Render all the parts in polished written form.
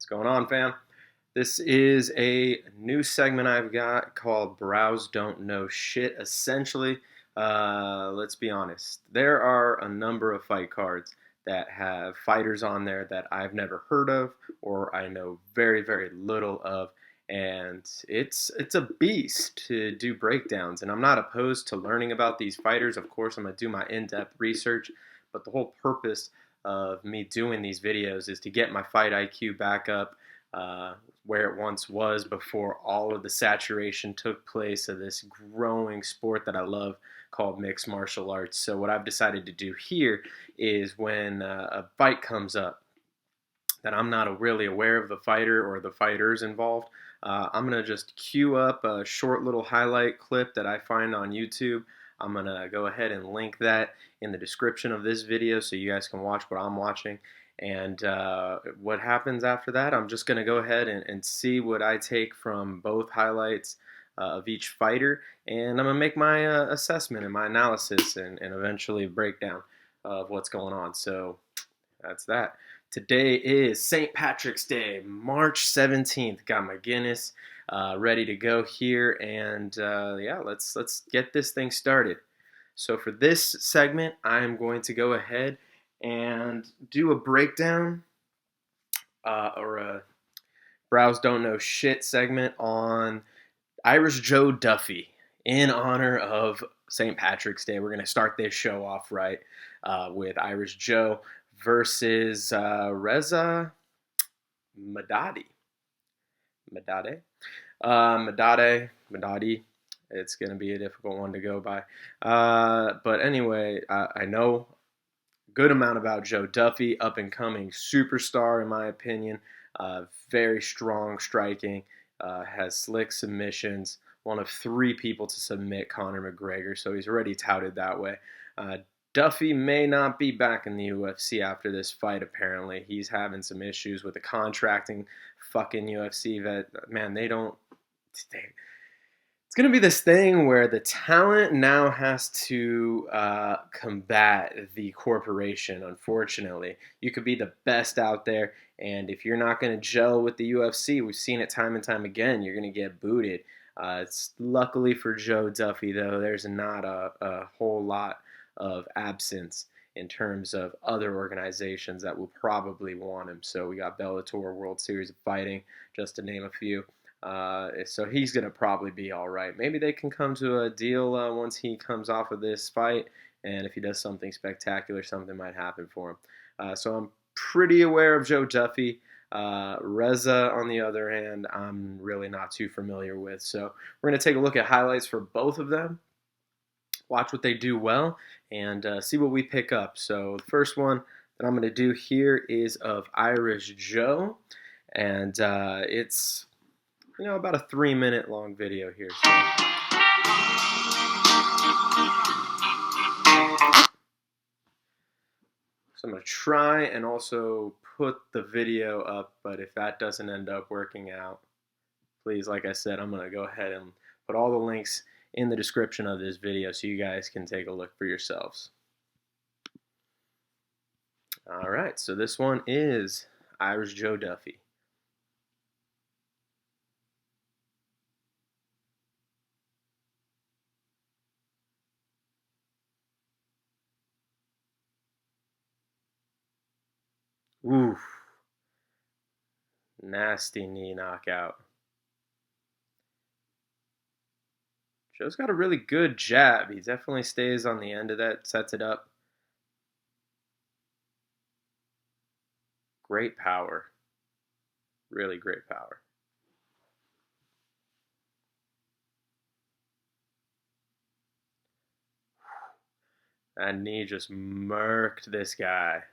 going on, fam? This is a new segment I've got called Browse Don't Know Shit. Essentially, let's be honest, there are a number of fight cards that have fighters on there that I've never heard of or I know very, very little of. And it's a beast to do breakdowns. And I'm not opposed to learning about these fighters. Of course, I'm going to do my in-depth research. But the whole purpose of me doing these videos is to get my fight IQ back up where it once was before all of the saturation took place of this growing sport that I love called mixed martial arts. So what I've decided to do here is when a fight comes up that I'm not really aware of the fighter or the fighters involved, I'm going to just queue up a short little highlight clip that I find on YouTube. I'm going to go ahead and link that in the description of this video so you guys can watch what I'm watching. And what happens after that, I'm just going to go ahead and see what I take from both highlights of each fighter. And I'm going to make my assessment and my analysis and eventually breakdown of what's going on. So that's that. Today is St. Patrick's Day, March 17th. Got my Guinness ready to go here, and yeah, let's get this thing started. So for this segment, I'm going to go ahead and do a breakdown or a Browse Don't Know Shit segment on Irish Joe Duffy in honor of St. Patrick's Day. We're going to start this show off right with Irish Joe versus Reza Madadi. Madadi. It's going to be a difficult one to go by. But anyway, I know a good amount about Joe Duffy, up and coming superstar in my opinion. Very strong striking, has slick submissions. One of 3 people to submit Conor McGregor, so he's already touted that way. Duffy may not be back in the UFC after this fight, apparently. He's having some issues with the contracting fucking UFC that, man, it's going to be this thing where the talent now has to combat the corporation, unfortunately. You could be the best out there, and if you're not going to gel with the UFC, we've seen it time and time again, you're going to get booted. It's luckily for Joe Duffy, though, there's not a whole lot of absence in terms of other organizations that will probably want him. So we got Bellator, World Series of Fighting, just to name a few. So he's going to probably be all right. Maybe they can come to a deal once he comes off of this fight, and if he does something spectacular, something might happen for him. So I'm pretty aware of Joe Duffy. Reza, on the other hand, I'm really not too familiar with. So we're going to take a look at highlights for both of them, watch what they do well, and see what we pick up. So the first one that I'm going to do here is of Irish Joe, and it's about a 3-minute long video here. So I'm going to try and also put the video up, but if that doesn't end up working out, please, like I said, I'm going to go ahead and put all the links in the description of this video so you guys can take a look for yourselves. All right, so this one is Irish Joe Duffy. Oof. Nasty knee knockout. Joe's got a really good jab. He definitely stays on the end of that, sets it up. Great power. Really great power. That knee just murked this guy.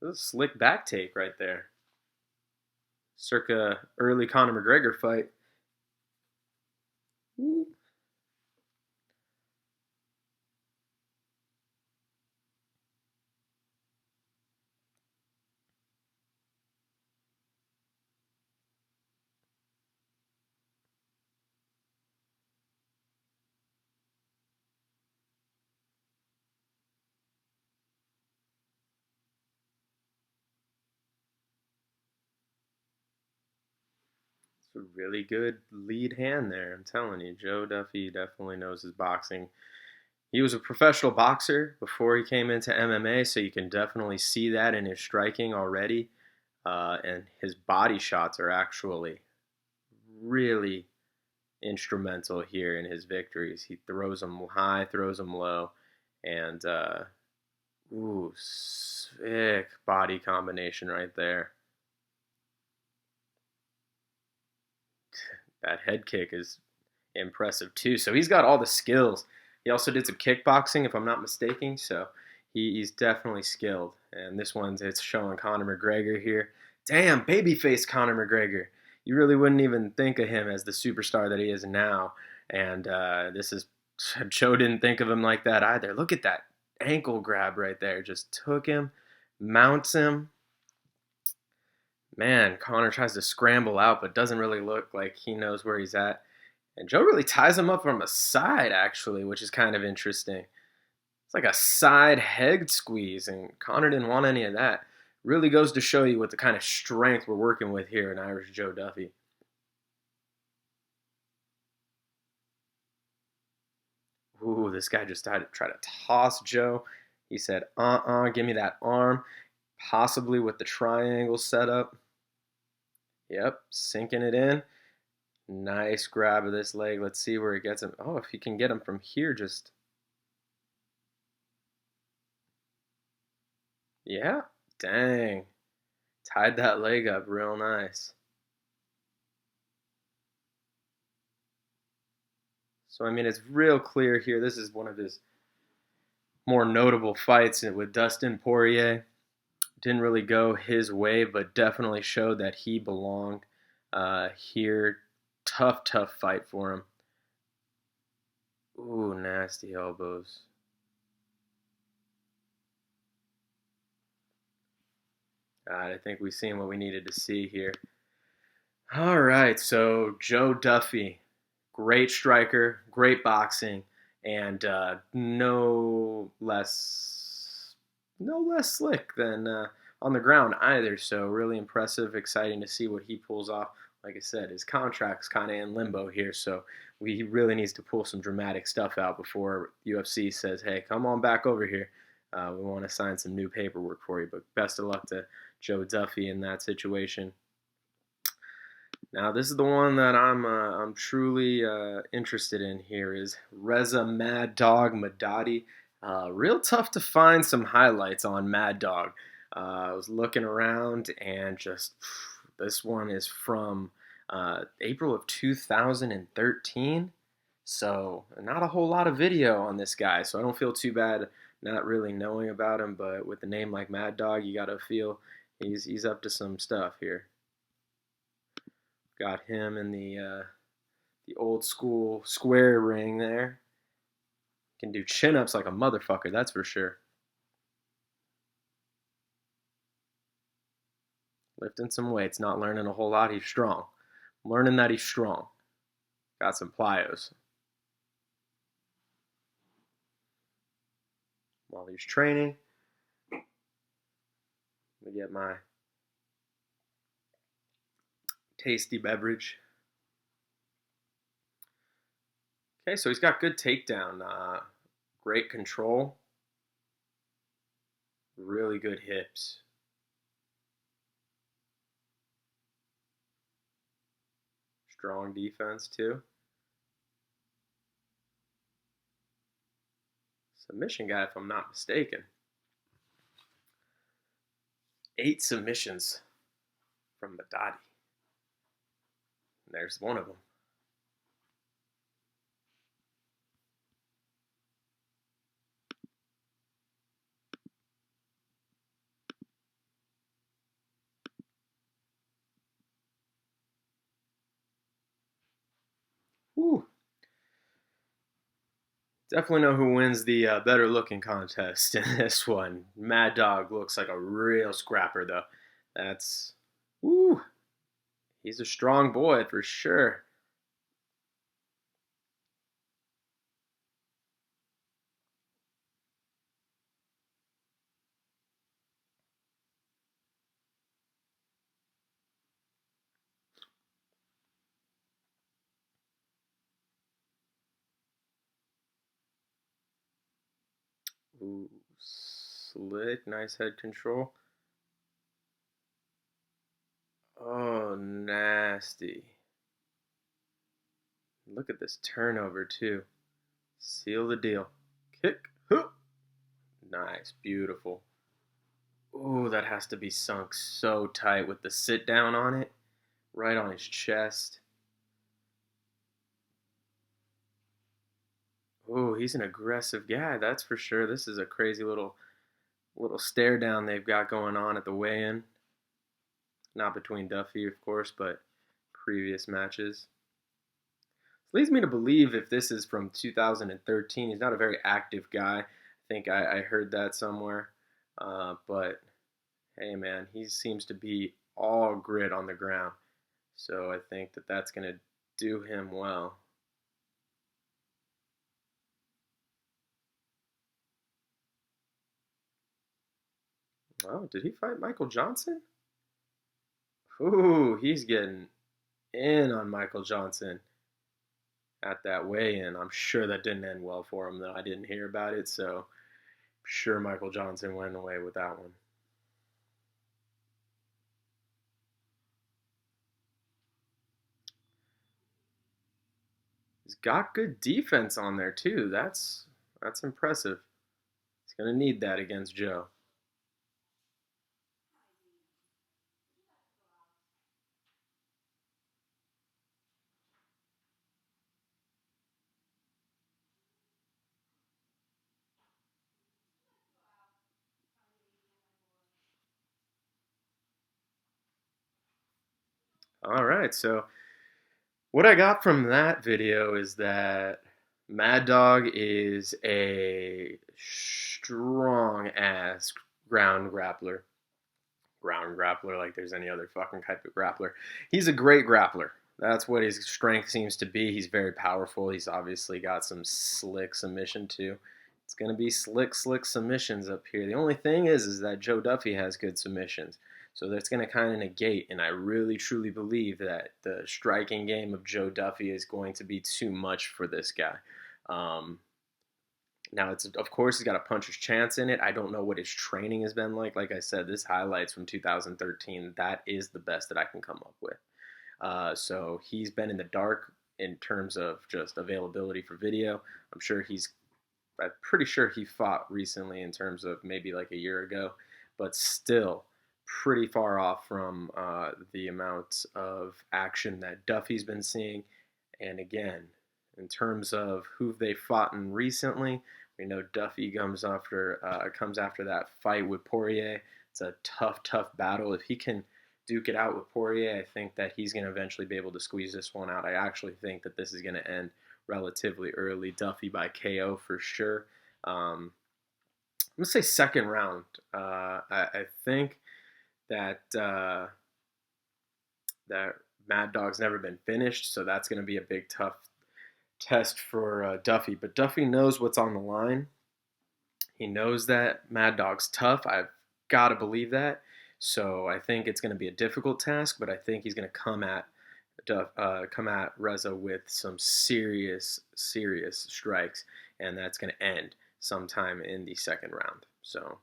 This is a slick back take right there. Circa early Conor McGregor fight. Ooh. a really good lead hand there. I'm telling you, Joe Duffy definitely knows his boxing. He was a professional boxer before he came into MMA, so you can definitely see that in his striking already. And his body shots are actually really instrumental here in his victories. He throws them high, throws them low, and ooh, sick body combination right there. That head kick is impressive too. So he's got all the skills. He also did some kickboxing, if I'm not mistaken. So he's definitely skilled. And this one's it's showing Conor McGregor here. Damn, babyface Conor McGregor. You really wouldn't even think of him as the superstar that he is now. And this is Joe didn't think of him like that either. Look at that ankle grab right there. Just took him, mounts him. Man, Conor tries to scramble out, but doesn't really look like he knows where he's at. And Joe really ties him up from a side, actually, which is kind of interesting. It's like a side head squeeze, and Conor didn't want any of that. Really goes to show you what the kind of strength we're working with here in Irish Joe Duffy. Ooh, this guy just tried to toss Joe. He said, give me that arm. Possibly with the triangle set up. Yep, sinking it in. Nice grab of this leg. Let's see where he gets him. Oh, if he can get him from here, just... Yeah, dang. Tied that leg up real nice. So, I mean, it's real clear here. This is one of his more notable fights with Dustin Poirier. Didn't really go his way, but definitely showed that he belonged here. Tough, tough fight for him. Ooh, nasty elbows. I think we've seen what we needed to see here. All right, so Joe Duffy, great striker, great boxing, and no less slick than on the ground either. So really impressive, exciting to see what he pulls off. Like I said, his contract's kind of in limbo here, so he really needs to pull some dramatic stuff out before UFC says, "Hey, come on back over here. We want to sign some new paperwork for you." But best of luck to Joe Duffy in that situation. Now, this is the one that I'm truly interested in here is Reza Maddog Madadi. Real tough to find some highlights on Maddog. I was looking around and just this one is from April of 2013. So not a whole lot of video on this guy. So I don't feel too bad not really knowing about him. But with a name like Maddog, you gotta feel he's up to some stuff here. Got him in the old school square ring there. Can do chin-ups like a motherfucker, that's for sure. Lifting some weights, not learning a whole lot. He's strong. Learning that he's strong. Got some plyos. While he's training, we get my tasty beverage. Okay, so he's got good takedown, great control, really good hips. Strong defense too. Submission guy, if I'm not mistaken. 8 submissions from Madadi. There's one of them. Whew. Definitely know who wins the better looking contest in this one. Maddog looks like a real scrapper though. That's, woo, he's a strong boy for sure. Ooh, slick, nice head control. Oh, nasty. Look at this turnover, too. Seal the deal. Kick. Hoop. Nice. Beautiful. Ooh, that has to be sunk so tight with the sit down on it. Right on his chest. Ooh, he's an aggressive guy, that's for sure. This is a crazy little stare down they've got going on at the weigh-in. Not between Duffy, of course, but previous matches. Leads me to believe if this is from 2013, he's not a very active guy. I think I heard that somewhere. But hey, man, he seems to be all grit on the ground. So I think that that's going to do him well. Oh, did he fight Michael Johnson? Ooh, he's getting in on Michael Johnson at that weigh-in. I'm sure that didn't end well for him, though. I didn't hear about it, so I'm sure Michael Johnson went away with that one. He's got good defense on there too. That's impressive. He's gonna need that against Joe. All right, so what I got from that video is that Maddog is a strong ass ground grappler. Ground grappler, like there's any other fucking type of grappler. He's a great grappler. That's what his strength seems to be. He's very powerful. He's obviously got some slick submission too. It's gonna be slick submissions up here. The only thing is that Joe Duffy has good submissions. So that's going to kind of negate, and I really truly believe that the striking game of Joe Duffy is going to be too much for this guy. Um, Now, it's of course he's got a puncher's chance in it. I don't know what his training has been like. Like I said, this highlights from 2013. That is the best that I can come up with. So he's been in the dark in terms of just availability for video. I'm pretty sure he fought recently in terms of maybe like a year ago, but still pretty far off from the amount of action that Duffy's been seeing. And again, in terms of who they fought in recently, we know Duffy comes after that fight with Poirier. It's a tough battle. If he can duke it out with Poirier, I think that he's going to eventually be able to squeeze this one out. I actually think that this is going to end relatively early. Duffy by KO for sure. I'm going to say second round. I think that that Maddog's never been finished, so that's going to be a big tough test for Duffy. But Duffy knows what's on the line. He knows that Maddog's tough. I've got to believe that. So I think it's going to be a difficult task, but I think he's going to come at Reza with some serious strikes, and that's going to end sometime in the second round. So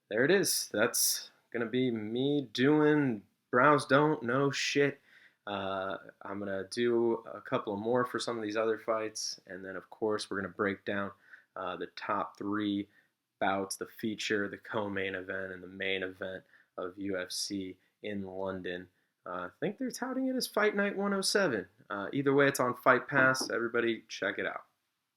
there it is. That's going to be me doing Brows Don't Know Shit. I'm going to do a couple of more for some of these other fights, and then, of course, we're going to break down the top 3 bouts, the feature, the co-main event, and the main event of UFC in London. I think they're touting it as Fight Night 107. Either way, it's on Fight Pass. Everybody check it out.